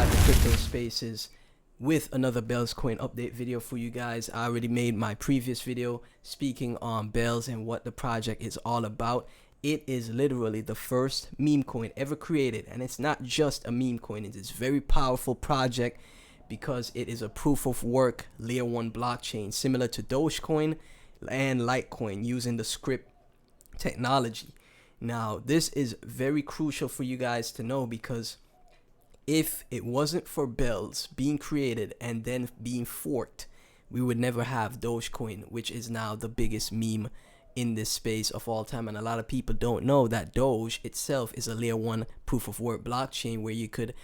back to Crypto Spaces with another Bells coin update video for you guys. I already made my previous video speaking on Bells and what the project is all about. It is literally the first meme coin ever created, and it's not just a meme coin. It is a very powerful project because it is a proof of work layer 1 blockchain similar to Dogecoin and Litecoin using the script technology. Now this is very crucial for you guys to know, because if it wasn't for Bells being created and then being forked, we would never have Dogecoin, which is now the biggest meme in this space of all time. And a lot of people don't know that Doge itself is a layer 1 proof of work blockchain where you could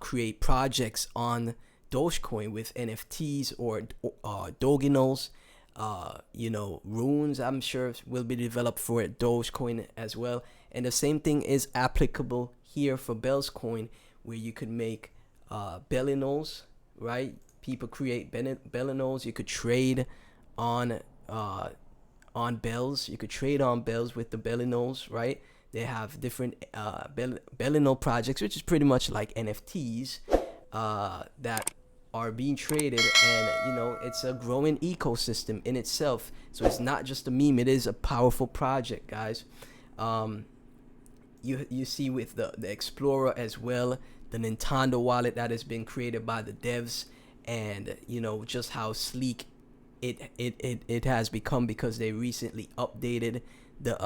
create projects on Dogecoin with NFTs or Dogenos. Runes, I'm sure, will be developed for Dogecoin as well. And the same thing is applicable here for Bells coin, where you could make Bellos, right? People create Bellos. You could trade on Bells. You could trade on Bells with the Bellos, right? They have different Bello projects, which is pretty much like NFTs that are being traded, and it's a growing ecosystem in itself. So it's not just a meme, it is a powerful project, guys. You see with the Explorer as well, the Nintendo wallet that has been created by the devs, and just how sleek it has become because they recently updated the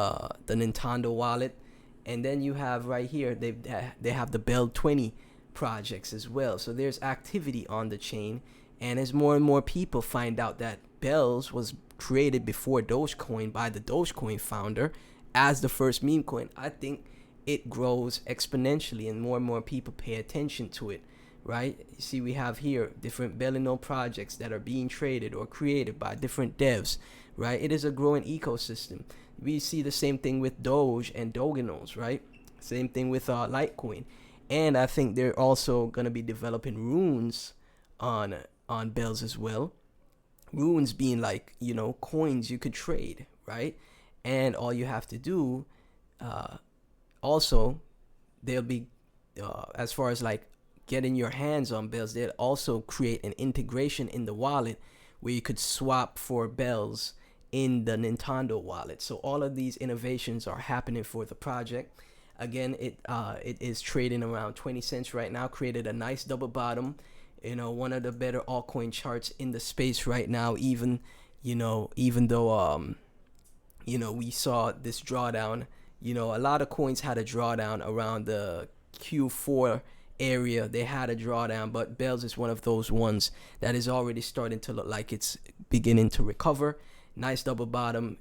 Nintendo wallet. And then you have right here, they have the Bell 20 projects as well. So there's activity on the chain, and as more and more people find out that Bells was created before Dogecoin by the Dogecoin founder as the first meme coin, I think it grows exponentially and more people pay attention to it, right? You see, we have here different Bello projects that are being traded or created by different devs, right? It is a growing ecosystem. We see the same thing with Doge and Dogenos, right? Same thing with Litecoin. And I think they're also going to be developing runes on Bells as well. Runes being like, coins you could trade, right? And all you have to do, also, they'll be, as far as like getting your hands on Bells, they'll also create an integration in the wallet where you could swap for Bells in the Nintendo wallet. So all of these innovations are happening for the project. Again, it is trading around 20 cents right now. Created a nice double bottom, one of the better altcoin charts in the space right now. Even though we saw this drawdown. A lot of coins had a drawdown around the Q4 area. They had a drawdown, but Bells is one of those ones that is already starting to look like it's beginning to recover. Nice double bottom.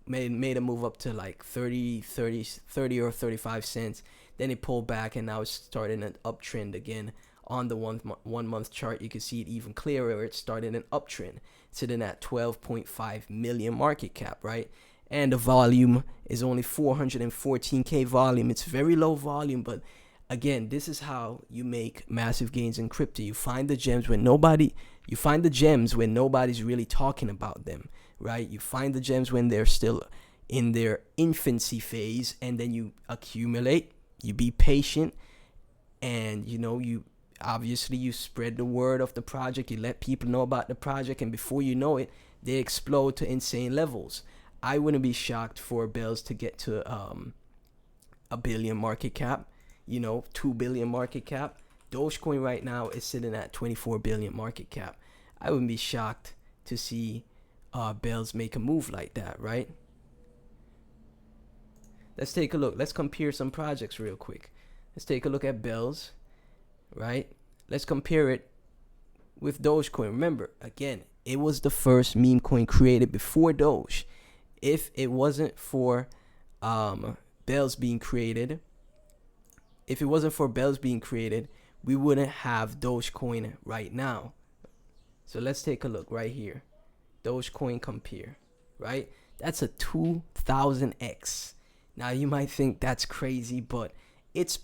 Made a move up to like 30 or 35 cents. Then it pulled back, and now it's starting an uptrend again. On the 1 month chart, you can see it even clearer. It's starting an uptrend, sitting at 12.5 million market cap, right? And the volume is only 414k volume. It's very low volume, but again, this is how you make massive gains in crypto. You find the gems when nobody's really talking about them, right? You find the gems when they're still in their infancy phase, and then you accumulate, you be patient, and you spread the word of the project. You let people know about the project, and before you know it, they explode to insane levels. I wouldn't be shocked for Bells to get to a billion market cap, 2 billion market cap. Dogecoin right now is sitting at 24 billion market cap. I wouldn't be shocked to see Bells make a move like that, right? Let's take a look. Let's compare some projects real quick. Let's take a look at Bells, right? Let's compare it with Dogecoin. Remember, again, it was the first meme coin created before Doge. If it wasn't for Bells being created, we wouldn't have Dogecoin right now. So let's take a look right here. Dogecoin compare, right? That's a 2000x. Now you might think that's crazy, but it's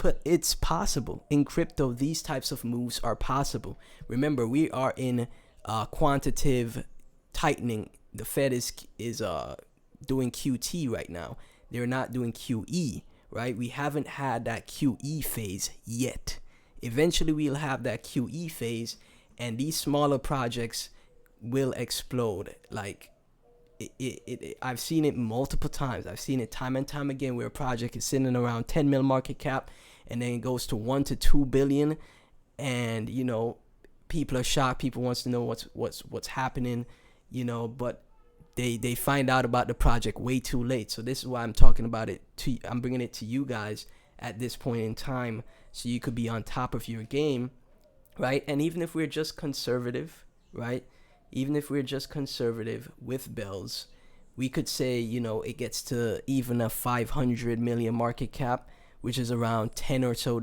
possible. In crypto, these types of moves are possible. Remember, we are in quantitative tightening. The Fed is doing QT right now. They're not doing QE, right? We haven't had that QE phase yet. Eventually we'll have that QE phase, and these smaller projects will explode. Like I've seen it multiple times. I've seen it time and time again where a project is sitting around 10 mil market cap, and then it goes to 1 to 2 billion, and people are shocked. People wants to know what's happening, but they find out about the project way too late. So this is why I'm talking about it. I'm bringing it to you guys at this point in time, so you could be on top of your game, right? And even if we're just conservative, right? Even if we're just conservative with Bells, we could say, it gets to even a 500 million market cap, which is around $10 or so.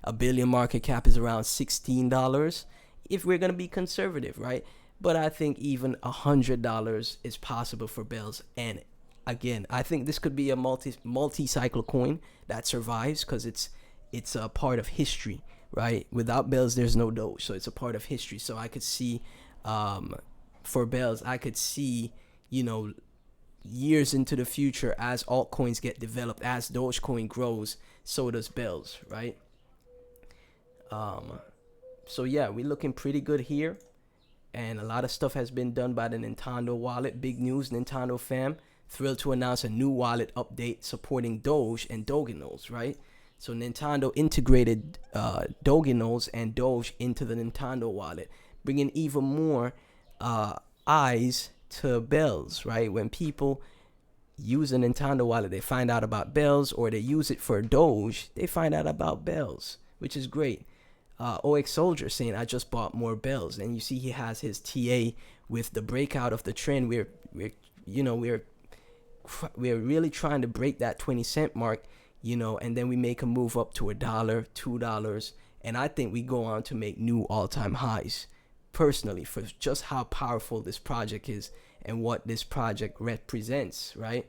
A billion market cap is around $16 if we're going to be conservative, right? But I think even $100 is possible for Bells. And again, I think this could be a multi-cycle coin that survives, because it's a part of history, right? Without Bells, there's no Doge, so it's a part of history. So I could see, for Bells, I could see, years into the future, as altcoins get developed, as Dogecoin grows, so does Bells, right? So yeah, we're looking pretty good here, and a lot of stuff has been done by the Nintendo wallet. Big news, Nintendo fam, thrilled to announce a new wallet update supporting Doge and Dogecoin, right? So Nintendo integrated Dogecoin and Doge into the Nintendo wallet, bringing even more eyes to Bells, right? When people use a Nintendo wallet, they find out about Bells, or they use it for Doge, they find out about Bells, which is great. OX Soldier saying, I just bought more Bells. And you see he has his TA with the breakout of the trend. We're really trying to break that 20-cent mark, and then we make a move up to $1, $2, and I think we go on to make new all-time highs, personally, for just how powerful this project is and what this project represents, right?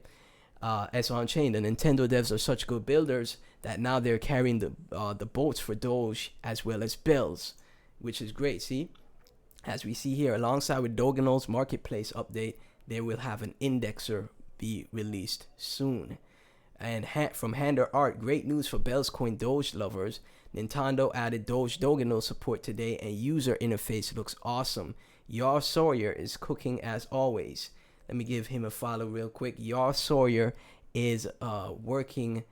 As on chain, the Nintendo devs are such good builders that now they're carrying the boats for Doge as well as Bells, which is great. See, as we see here, alongside with Dogecoin's marketplace update, they will have an indexer be released soon. And from Hander Art, great news for Bells Coin Doge lovers. Nintendo added Doge Doge support today, and user interface looks awesome. Yar Sawyer is cooking as always. Let me give him a follow real quick. Yar Sawyer is working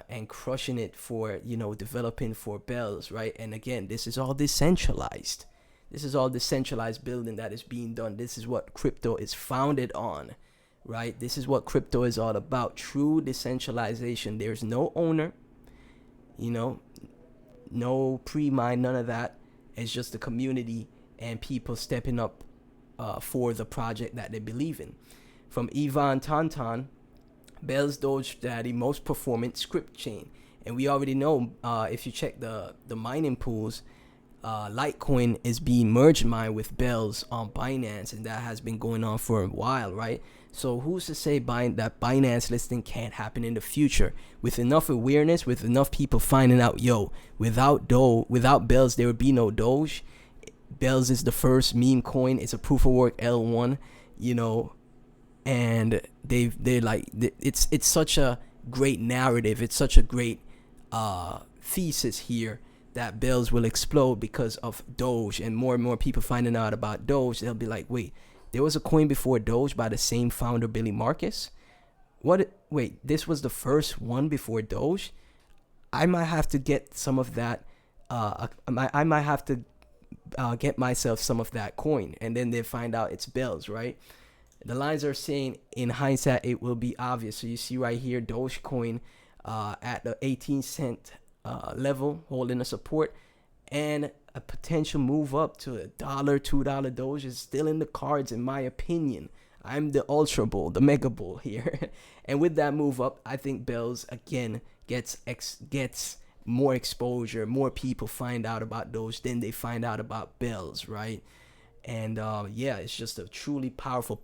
and crushing it for, developing for Bells, right? And again, this is all decentralized. This is all decentralized building that is being done. This is what crypto is founded on, right? This is what crypto is all about. True decentralization. There's no owner, no pre-mine, none of that. It's just the community and people stepping up for the project that they believe in. From Ivan Tantan, Bells Doge Daddy, most performant script chain. And we already know, if you check the mining pools, Litecoin is being merge mined with Bells on Binance, and that has been going on for a while, right? So who's to say that Binance listing can't happen in the future? With enough awareness, with enough people finding out, without Bells, there would be no Doge. Bells is the first meme coin. It's a proof of work L1, and it's such a great narrative. It's such a great thesis here that Bells will explode because of Doge, and more people finding out about Doge. They'll be like, wait, there was a coin before Doge by the same founder, Billy Marcus? Wait, this was the first one before Doge? I might have to get some of that. I might have to get myself some of that coin, and then they find out it's Bells, right? The lines are saying, in hindsight, it will be obvious. So you see right here, Dogecoin at the 18-cent level, holding a support, and a potential move up to $1, $2 Doge is still in the cards, in my opinion. I'm the ultra bull, the mega bull here. And with that move up, I think Bells again gets more exposure. More people find out about Doge than they find out about Bells, right? And it's just a truly powerful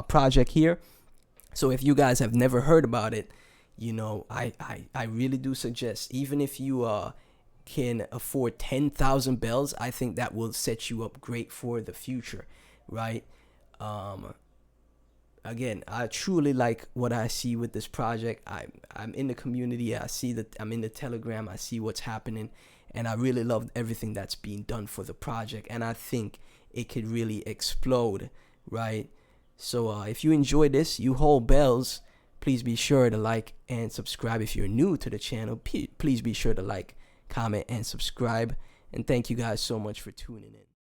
project here. So if you guys have never heard about it, I really do suggest, even if you can afford 10,000 Bells, I think that will set you up great for the future, right? Again, I truly like what I see with this project. I'm in the community. I see that I'm in the Telegram. I see what's happening, and I really love everything that's being done for the project, and I think it could really explode, right? So if you enjoyed this, you hold bells, please be sure to like and subscribe. If you're new to the channel, please be sure to like, comment, and subscribe. And thank you guys so much for tuning in.